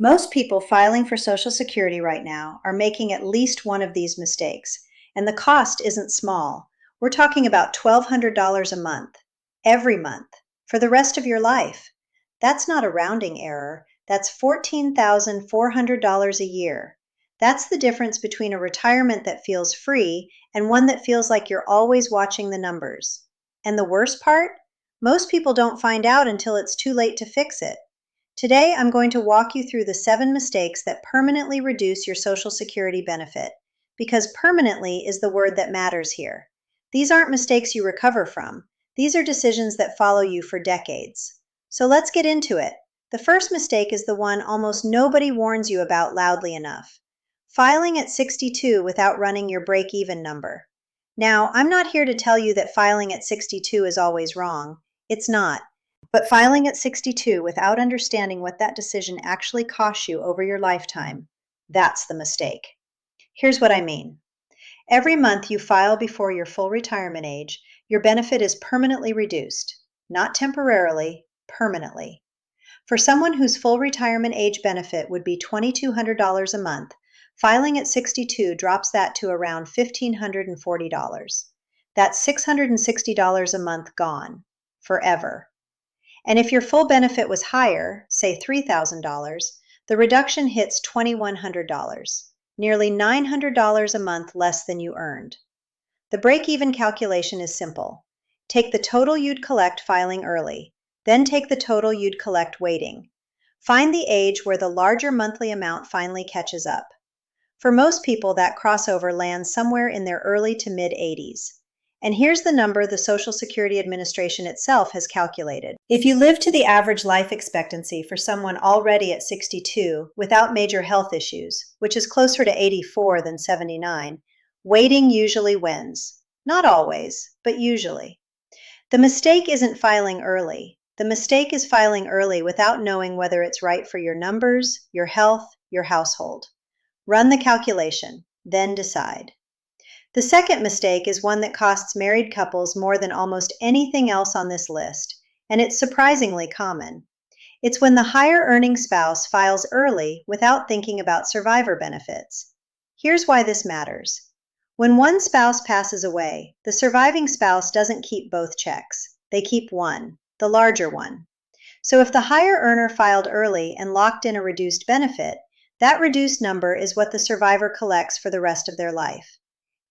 Most people filing for Social Security right now are making at least one of these mistakes, and the cost isn't small. We're talking about $1,200 a month, every month, for the rest of your life. That's not a rounding error, that's $14,400 a year. That's the difference between a retirement that feels free and one that feels like you're always watching the numbers. And the worst part? Most people don't find out until it's too late to fix it. Today, I'm going to walk you through the 7 mistakes that permanently reduce your Social Security benefit, because permanently is the word that matters here. These aren't mistakes you recover from. These are decisions that follow you for decades. So let's get into it. The first mistake is the one almost nobody warns you about loudly enough: filing at 62 without running your break-even number. Now, I'm not here to tell you that filing at 62 is always wrong. It's not. But filing at 62 without understanding what that decision actually costs you over your lifetime, that's the mistake. Here's what I mean. Every month you file before your full retirement age, your benefit is permanently reduced. Not temporarily, permanently. For someone whose full retirement age benefit would be $2,200 a month, filing at 62 drops that to around $1,540. That's $660 a month gone, forever. And if your full benefit was higher, say $3,000, the reduction hits $2,100, nearly $900 a month less than you earned. The break-even calculation is simple. Take the total you'd collect filing early, then take the total you'd collect waiting. Find the age where the larger monthly amount finally catches up. For most people, that crossover lands somewhere in their early to mid-80s. And here's the number the Social Security Administration itself has calculated. If you live to the average life expectancy for someone already at 62 without major health issues, which is closer to 84 than 79, waiting usually wins. Not always, but usually. The mistake isn't filing early. The mistake is filing early without knowing whether it's right for your numbers, your health, your household. Run the calculation, then decide. The second mistake is one that costs married couples more than almost anything else on this list, and it's surprisingly common. It's when the higher earning spouse files early without thinking about survivor benefits. Here's why this matters. When one spouse passes away, the surviving spouse doesn't keep both checks. They keep one, the larger one. So if the higher earner filed early and locked in a reduced benefit, that reduced number is what the survivor collects for the rest of their life.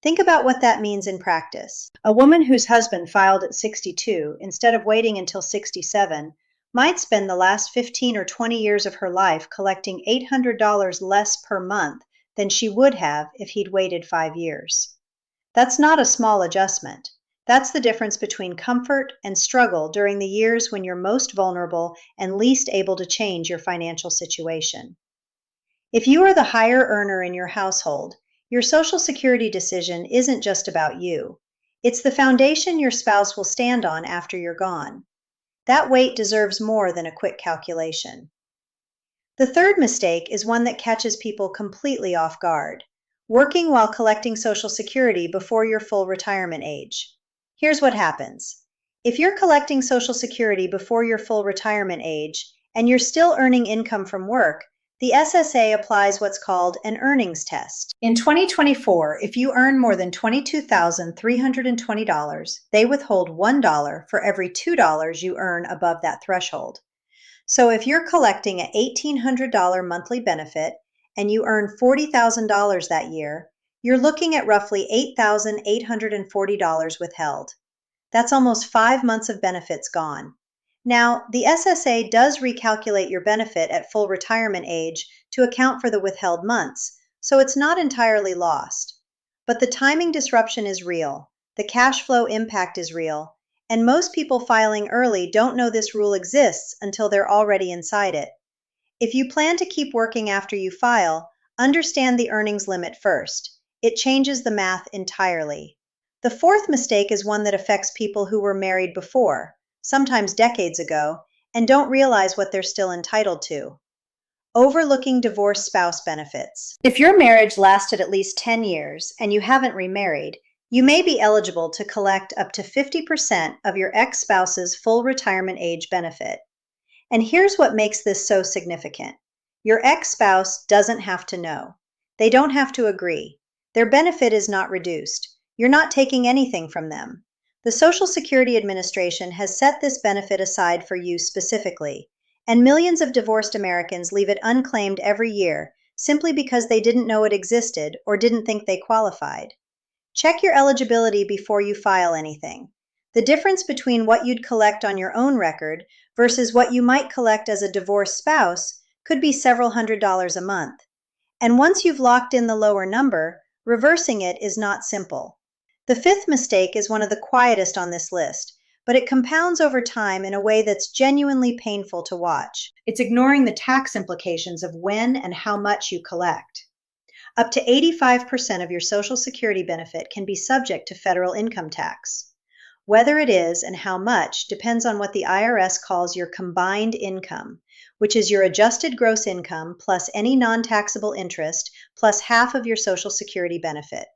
Think about what that means in practice. A woman whose husband filed at 62 instead of waiting until 67 might spend the last 15 or 20 years of her life collecting $800 less per month than she would have if he'd waited 5 years. That's not a small adjustment. That's the difference between comfort and struggle during the years when you're most vulnerable and least able to change your financial situation. If you are the higher earner in your household, your Social Security decision isn't just about you. It's the foundation your spouse will stand on after you're gone. That weight deserves more than a quick calculation. The third mistake is one that catches people completely off guard: working while collecting Social Security before your full retirement age. Here's what happens. If you're collecting Social Security before your full retirement age and you're still earning income from work, the SSA applies what's called an earnings test. In 2024, if you earn more than $22,320, they withhold $1 for every $2 you earn above that threshold. So if you're collecting an $1,800 monthly benefit and you earn $40,000 that year, you're looking at roughly $8,840 withheld. That's almost 5 months of benefits gone. Now, the SSA does recalculate your benefit at full retirement age to account for the withheld months, so it's not entirely lost. But the timing disruption is real, the cash flow impact is real, and most people filing early don't know this rule exists until they're already inside it. If you plan to keep working after you file, understand the earnings limit first. It changes the math entirely. The fourth mistake is one that affects people who were married before, sometimes decades ago, and don't realize what they're still entitled to. Overlooking divorced spouse benefits. If your marriage lasted at least 10 years and you haven't remarried, you may be eligible to collect up to 50% of your ex-spouse's full retirement age benefit. And here's what makes this so significant. Your ex-spouse doesn't have to know. They don't have to agree. Their benefit is not reduced. You're not taking anything from them. The Social Security Administration has set this benefit aside for you specifically, and millions of divorced Americans leave it unclaimed every year simply because they didn't know it existed or didn't think they qualified. Check your eligibility before you file anything. The difference between what you'd collect on your own record versus what you might collect as a divorced spouse could be several $100s a month. And once you've locked in the lower number, reversing it is not simple. The fifth mistake is one of the quietest on this list, but it compounds over time in a way that's genuinely painful to watch. It's ignoring the tax implications of when and how much you collect. Up to 85% of your Social Security benefit can be subject to federal income tax. Whether it is and how much depends on what the IRS calls your combined income, which is your adjusted gross income plus any non-taxable interest plus half of your Social Security benefit.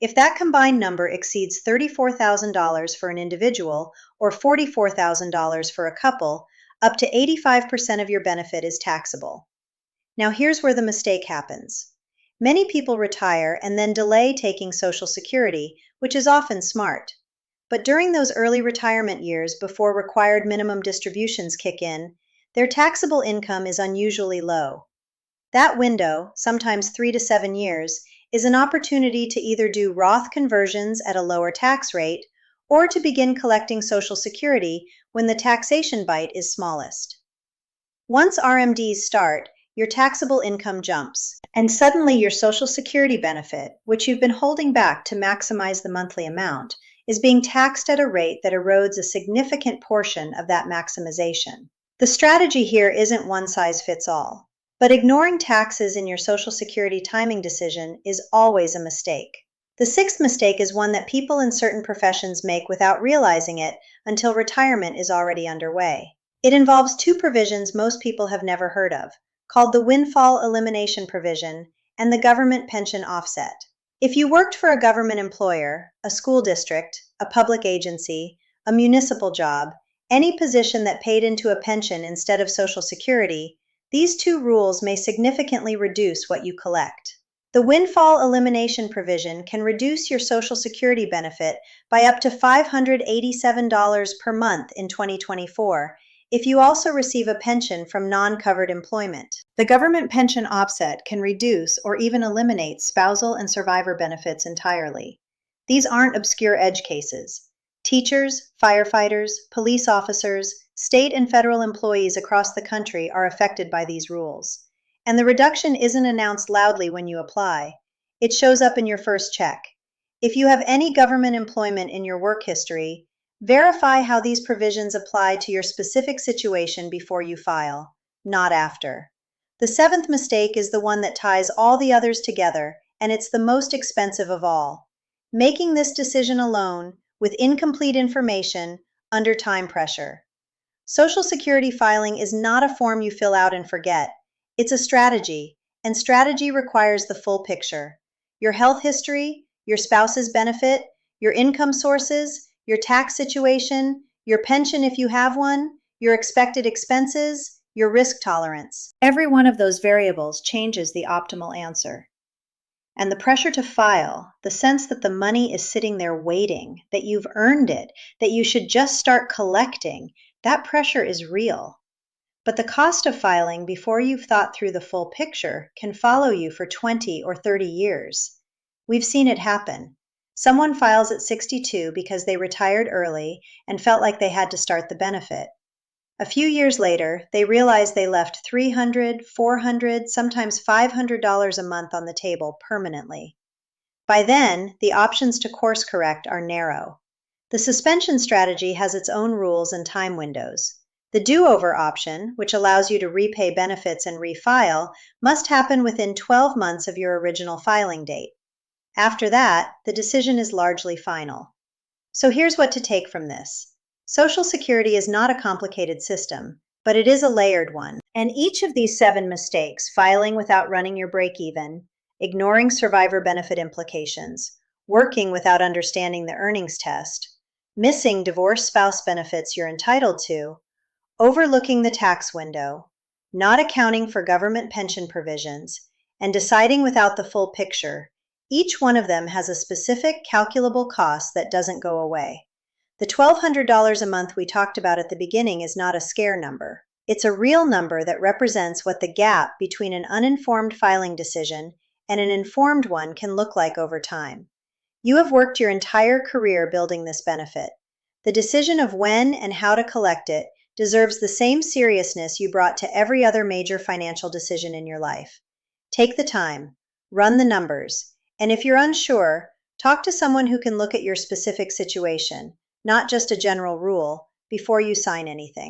If that combined number exceeds $34,000 for an individual or $44,000 for a couple, up to 85% of your benefit is taxable. Now here's where the mistake happens. Many people retire and then delay taking Social Security, which is often smart. But during those early retirement years before required minimum distributions kick in, their taxable income is unusually low. That window, sometimes 3 to 7 years, is an opportunity to either do Roth conversions at a lower tax rate or to begin collecting Social Security when the taxation bite is smallest. Once RMDs start, your taxable income jumps, and suddenly your Social Security benefit, which you've been holding back to maximize the monthly amount, is being taxed at a rate that erodes a significant portion of that maximization. The strategy here isn't one size fits all, but ignoring taxes in your Social Security timing decision is always a mistake. The sixth mistake is one that people in certain professions make without realizing it until retirement is already underway. It involves two provisions most people have never heard of, called the Windfall Elimination Provision and the Government Pension Offset. If you worked for a government employer, a school district, a public agency, a municipal job, any position that paid into a pension instead of Social Security, these two rules may significantly reduce what you collect. The Windfall Elimination Provision can reduce your Social Security benefit by up to $587 per month in 2024 if you also receive a pension from non-covered employment. The Government Pension Offset can reduce or even eliminate spousal and survivor benefits entirely. These aren't obscure edge cases. Teachers, firefighters, police officers, state and federal employees across the country are affected by these rules. And the reduction isn't announced loudly when you apply. It shows up in your first check. If you have any government employment in your work history, verify how these provisions apply to your specific situation before you file, not after. The seventh mistake is the one that ties all the others together, and it's the most expensive of all. Making this decision alone, with incomplete information, under time pressure. Social Security filing is not a form you fill out and forget. It's a strategy, and strategy requires the full picture. Your health history, your spouse's benefit, your income sources, your tax situation, your pension if you have one, your expected expenses, your risk tolerance. Every one of those variables changes the optimal answer. And the pressure to file, the sense that the money is sitting there waiting, that you've earned it, that you should just start collecting, that pressure is real. But the cost of filing before you've thought through the full picture can follow you for 20 or 30 years. We've seen it happen. Someone files at 62 because they retired early and felt like they had to start the benefit. A few years later, they realized they left $300, $400, sometimes $500 a month on the table permanently. By then, the options to course correct are narrow. The suspension strategy has its own rules and time windows. The do-over option, which allows you to repay benefits and refile, must happen within 12 months of your original filing date. After that, the decision is largely final. So here's what to take from this. Social Security is not a complicated system, but it is a layered one. And each of these 7 mistakes, filing without running your break-even, ignoring survivor benefit implications, working without understanding the earnings test, missing divorced spouse benefits you're entitled to, overlooking the tax window, not accounting for government pension provisions, and deciding without the full picture, each one of them has a specific calculable cost that doesn't go away. The $1,200 a month we talked about at the beginning is not a scare number. It's a real number that represents what the gap between an uninformed filing decision and an informed one can look like over time. You have worked your entire career building this benefit. The decision of when and how to collect it deserves the same seriousness you brought to every other major financial decision in your life. Take the time, run the numbers, and if you're unsure, talk to someone who can look at your specific situation, not just a general rule, before you sign anything.